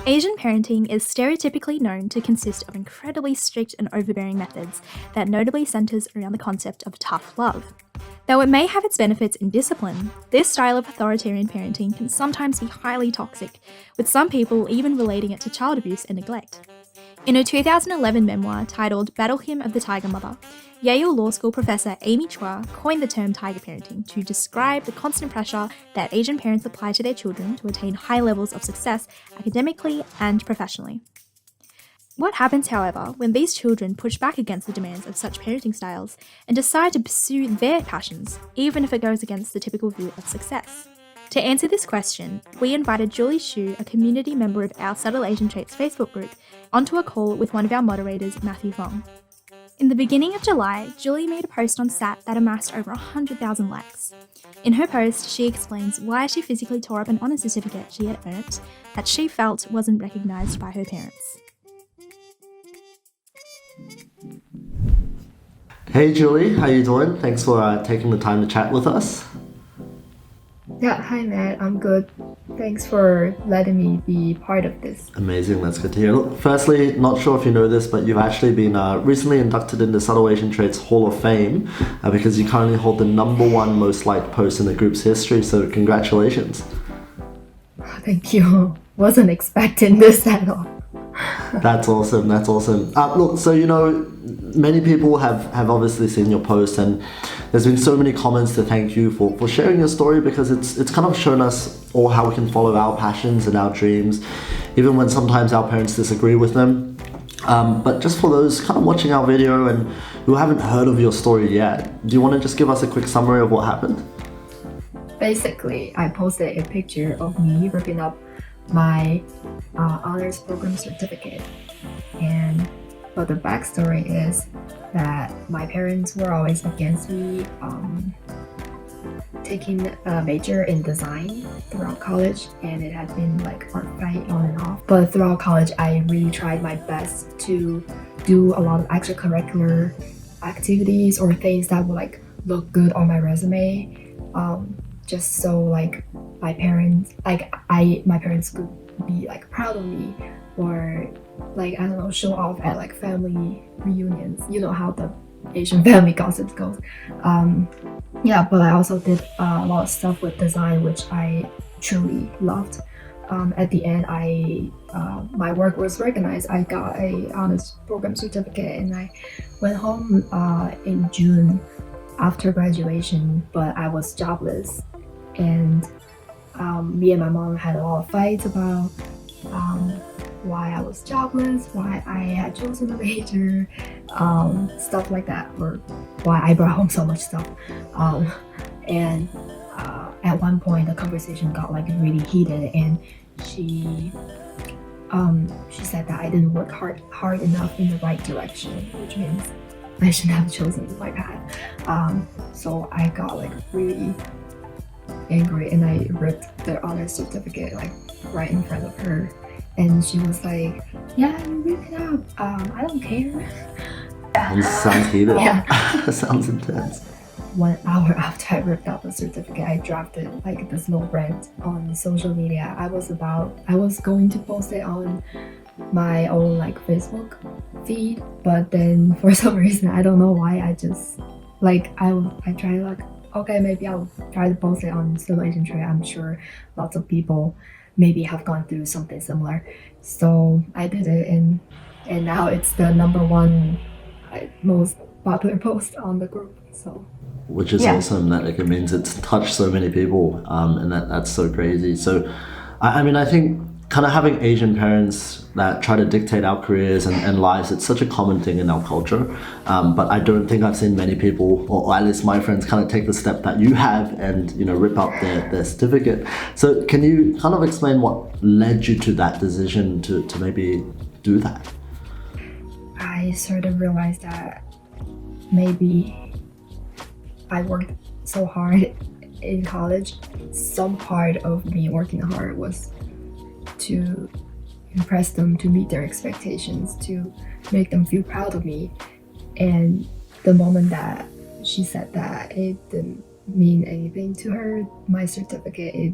Asian parenting is stereotypically known to consist of incredibly strict and overbearing methods that notably centers around the concept of tough love. Though it may have its benefits in discipline, this style of authoritarian parenting can sometimes be highly toxic, with some people even relating it to child abuse and neglect. In a 2011 memoir titled Battle Hymn of the Tiger Mother, Yale Law School professor Amy Chua coined the term tiger parenting to describe the constant pressure that Asian parents apply to their children to attain high levels of success academically and professionally. What happens, however, when these children push back against the demands of such parenting styles and decide to pursue their passions, even if it goes against the typical view of success? To answer this question, we invited Julie Xu, a community member of our Subtle Asian Traits Facebook group, onto a call with one of our moderators, Matthew Fong. In the beginning of July, Julie made a post on SAT that amassed over 100,000 likes. In her post, she explains why she physically tore up an honour certificate she had earned that she felt wasn't recognised by her parents. Hey Julie, how you doing? Thanks for taking the time to chat with us. Yeah, hi Matt, I'm good. Thanks for letting me be part of this. Amazing, that's good to hear. Look, firstly, not sure if you know this, but you've actually been recently inducted into Subtle Asian Traits Hall of Fame because you currently hold the #1 most liked post in the group's history, so congratulations. Thank you. Wasn't expecting this at all. That's awesome. Look, so many people have obviously seen your post, and there's been so many comments to thank you for sharing your story, because it's kind of shown us all how we can follow our passions and our dreams, even when sometimes our parents disagree with them. But just for those kind of watching our video and who haven't heard of your story yet, do you want to just give us a quick summary of what happened? Basically, I posted a picture of me ripping up my honors program certificate, but the backstory is that my parents were always against me taking a major in design throughout college, and it had been like art fight on and off. But throughout college, I really tried my best to do a lot of extracurricular activities or things that would like look good on my resume, just so like my parents could be like proud of me, or like, I don't know, show off at like family reunions. You know how the Asian family gossip goes. But I also did a lot of stuff with design, which I truly loved. At the end, my work was recognized. I got a honors program certificate, and I went home in June after graduation, but I was jobless, and me and my mom had a lot of fights about why I was jobless, why I had chosen a major, stuff like that, or why I brought home so much stuff. And at one point, the conversation got like really heated, and she said that I didn't work hard enough in the right direction, which means I shouldn't have chosen the right path. So I got like really angry, and I ripped the honors certificate like right in front of her, and she was like, "Yeah, you rip it up. I don't care." Sounds heated. Yeah. Sounds intense. 1 hour after I ripped out the certificate, I drafted like this little rant on social media. I was going to post it on my own like Facebook feed, but then for some reason, I don't know why, I just like I tried like, okay, maybe I'll try to post it on Subtle Asian Trait. I'm sure lots of people maybe have gone through something similar. So I did it, and now it's the #1 most popular post on the group. So, which is awesome, that like it means it's touched so many people, and that's so crazy. So I think kind of having Asian parents that try to dictate our careers and lives, it's such a common thing in our culture, but I don't think I've seen many people, or at least my friends, kind of take the step that you have and rip out their certificate. So can you kind of explain what led you to that decision to maybe do that? I sort of realized that maybe I worked so hard in college. Some part of me working hard was to impress them, to meet their expectations, to make them feel proud of me. And the moment that she said that it didn't mean anything to her, my certificate, it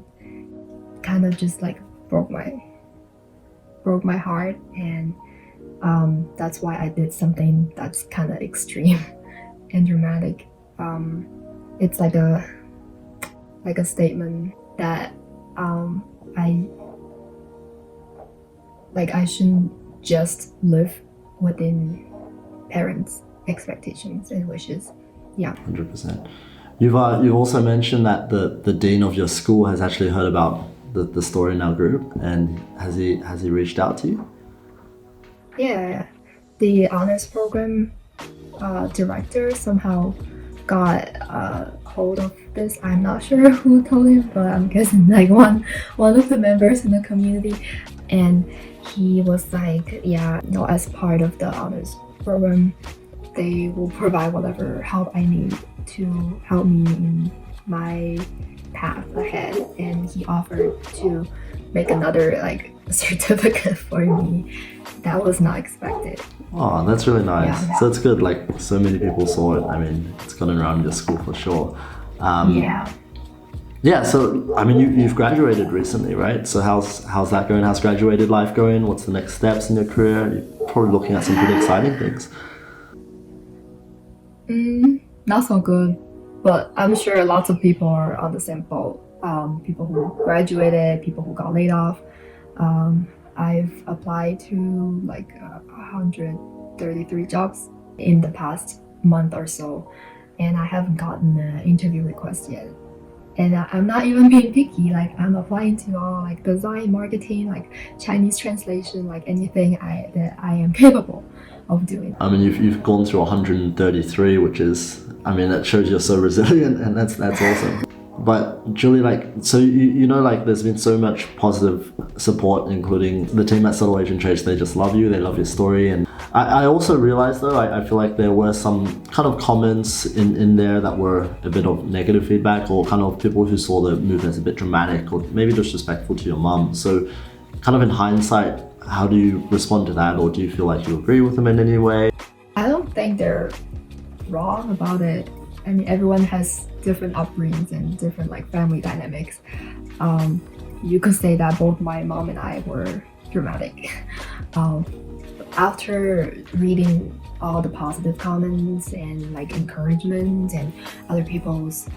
kind of just like broke my broke my heart, and that's why I did something that's kind of extreme and dramatic. It's like a statement that I shouldn't just live within parents' expectations and wishes. Yeah. 100%. You've also mentioned that the dean of your school has actually heard about the story in our group, and has he reached out to you? Yeah, the honors program director somehow got hold of this. I'm not sure who told him, but I'm guessing like one of the members in the community, and he was like, yeah, as part of the honors program, they will provide whatever help I need to help me in my path ahead. And he offered to make another like certificate for me. That was not expected. Oh, that's really nice. Yeah. So it's good, like so many people saw it. I mean, it's gotten around your school for sure. Yeah, so I mean, you've graduated recently, right? So how's that going? How's graduated life going? What's the next steps in your career? You're probably looking at some pretty exciting things. Not so good, but I'm sure lots of people are on the same boat. People who graduated, people who got laid off. I've applied to like 133 jobs in the past month or so, and I haven't gotten an interview request yet. And I'm not even being picky. Like I'm applying to all like design, marketing, like Chinese translation, like anything that I am capable of doing. I mean, you've gone through 133, which is, I mean, that shows you're so resilient, and that's awesome. But Julie, like, so you know, like, there's been so much positive support, including the team at Subtle Asian Traits. They just love you. They love your story. And I also realized, though, I feel like there were some kind of comments in there that were a bit of negative feedback, or kind of people who saw the movement as a bit dramatic or maybe disrespectful to your mum. So kind of in hindsight, how do you respond to that? Or do you feel like you agree with them in any way? I don't think they're wrong about it. I mean, everyone has different upbringings and different like family dynamics. You could say that both my mom and I were dramatic. After reading all the positive comments and like encouragement and other people's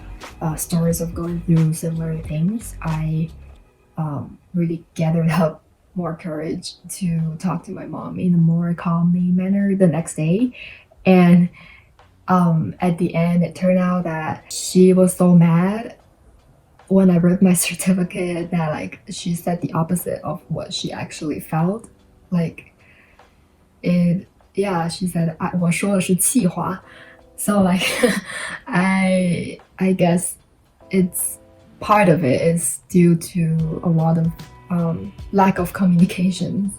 stories of going through similar things, I really gathered up more courage to talk to my mom in a more calming manner the next day. And at the end, it turned out that she was so mad when I read my certificate that like she said the opposite of what she actually felt. Like she said 我说的是气话. So like I guess it's part of it is due to a lot of lack of communication.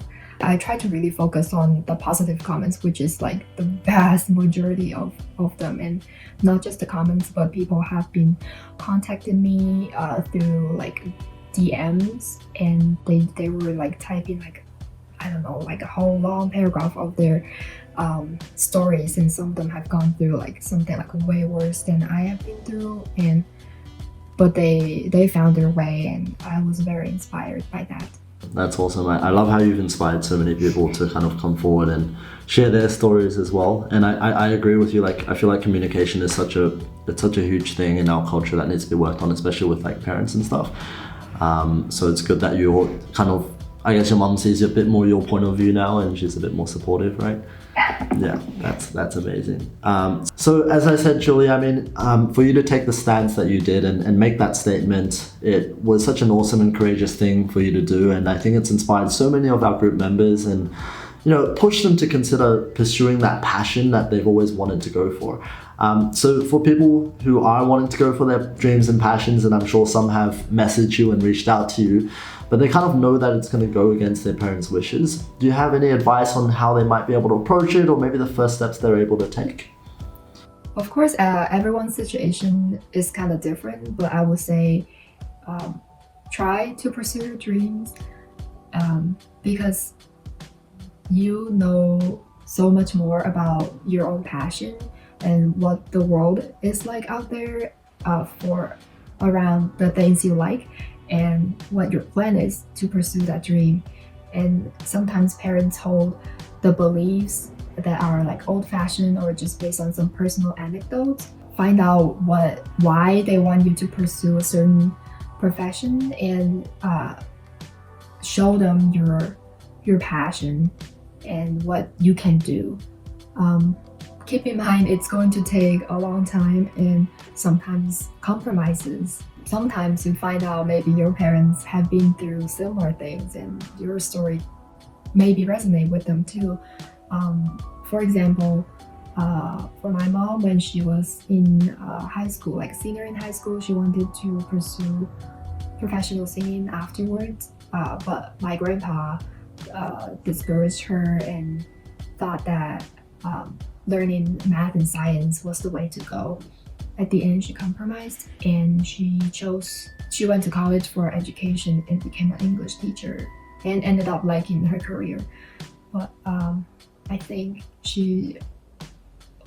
I try to really focus on the positive comments, which is like the vast majority of them, and not just the comments, but people have been contacting me through like DMs, and they were like typing like, I don't know, like a whole long paragraph of their stories, and some of them have gone through like something like way worse than I have been through, but they found their way, and I was very inspired by that. That's awesome. I love how you've inspired so many people to kind of come forward and share their stories as well. And I agree with you. Like, I feel like communication is such a huge thing in our culture that needs to be worked on, especially with like parents and stuff. So it's good that you're kind of, I guess your mum sees a bit more your point of view now, and she's a bit more supportive, right? Yeah, that's amazing. So as I said, Julie, I mean, for you to take the stance that you did and make that statement, it was such an awesome and courageous thing for you to do. And I think it's inspired so many of our group members and, push them to consider pursuing that passion that they've always wanted to go for. So for people who are wanting to go for their dreams and passions, and I'm sure some have messaged you and reached out to you, but they kind of know that it's going to go against their parents' wishes. Do you have any advice on how they might be able to approach it, or maybe the first steps they're able to take? Of course, everyone's situation is kind of different, but I would say try to pursue your dreams because you know so much more about your own passion and what the world is like out there for around the things you like, and what your plan is to pursue that dream. And sometimes parents hold the beliefs that are like old-fashioned or just based on some personal anecdotes. Find out why they want you to pursue a certain profession, and show them your passion and what you can do. Keep in mind it's going to take a long time and sometimes compromises. Sometimes you find out maybe your parents have been through similar things and your story maybe resonate with them too. For example, for my mom, when she was in high school, like senior in high school, she wanted to pursue professional singing afterwards. But my grandpa discouraged her and thought that learning math and science was the way to go. At the end, she compromised and she went to college for education and became an English teacher and ended up liking her career. But I think she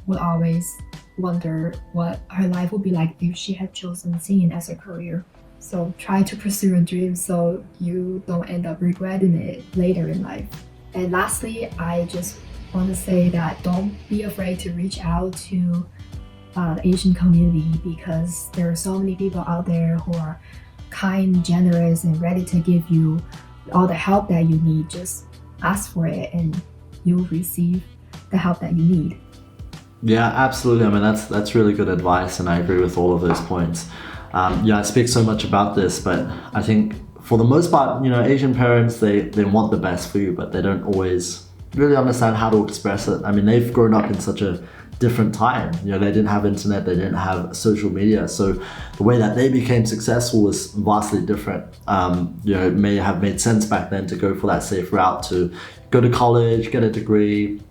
would always wonder what her life would be like if she had chosen singing as a career. So try to pursue your dreams so you don't end up regretting it later in life. And lastly, I just want to say that don't be afraid to reach out to the Asian community, because there are so many people out there who are kind, generous, and ready to give you all the help that you need. Just ask for it and you'll receive the help that you need. Yeah, absolutely. I mean, that's really good advice, and I agree with all of those points. I speak so much about this, but I think for the most part, Asian parents, they want the best for you, but they don't always really understand how to express it. I mean, they've grown up in such a different time. They didn't have internet, they didn't have social media, so the way that they became successful was vastly different. It may have made sense back then to go for that safe route, to go to college, get a degree,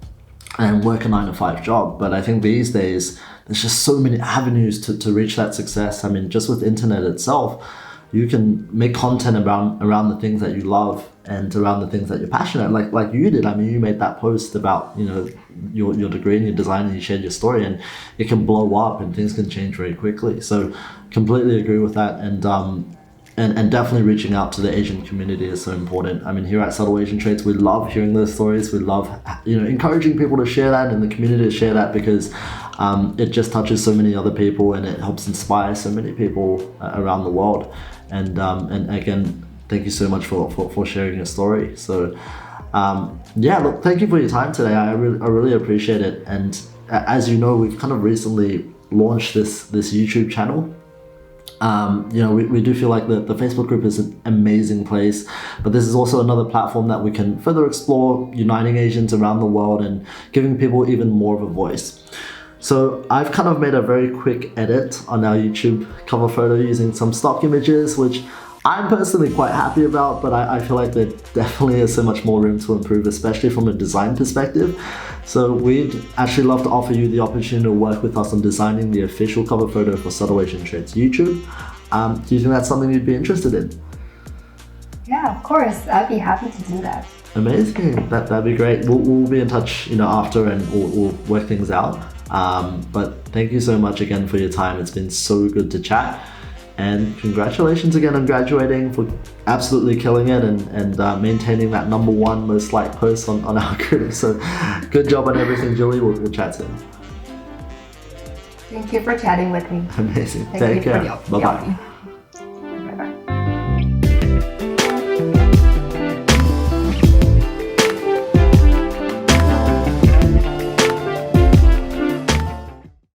and work a 9-to-5 job. But I think these days there's just so many avenues to reach that success. I mean, just with internet itself, you can make content around the things that you love and around the things that you're passionate, like you did. I mean, you made that post about your degree and your design, and you shared your story, and it can blow up and things can change very quickly. So completely agree with that, and definitely reaching out to the Asian community is so important. I mean, here at Subtle Asian Traits, we love hearing those stories. We love encouraging people to share that, and the community to share that, because it just touches so many other people and it helps inspire so many people around the world. And again, thank you so much for sharing your story. So look, thank you for your time today. I really appreciate it. And as you know, we've kind of recently launched this YouTube channel. We do feel like the Facebook group is an amazing place, but this is also another platform that we can further explore, uniting Asians around the world and giving people even more of a voice. So I've kind of made a very quick edit on our YouTube cover photo using some stock images, which I'm personally quite happy about, but I feel like there definitely is so much more room to improve, especially from a design perspective. So we'd actually love to offer you the opportunity to work with us on designing the official cover photo for Subtle Asian Traits YouTube. Do you think that's something you'd be interested in? Yeah, of course. I'd be happy to do that. Amazing. That'd be great. We'll be in touch, after, and we'll work things out. But thank you so much again for your time. It's been so good to chat. And congratulations again on graduating, for absolutely killing it and maintaining that #1 most liked post on our group. So good job on everything, Julie. We'll chat soon. Thank you for chatting with me. Amazing. Take care. Bye-bye.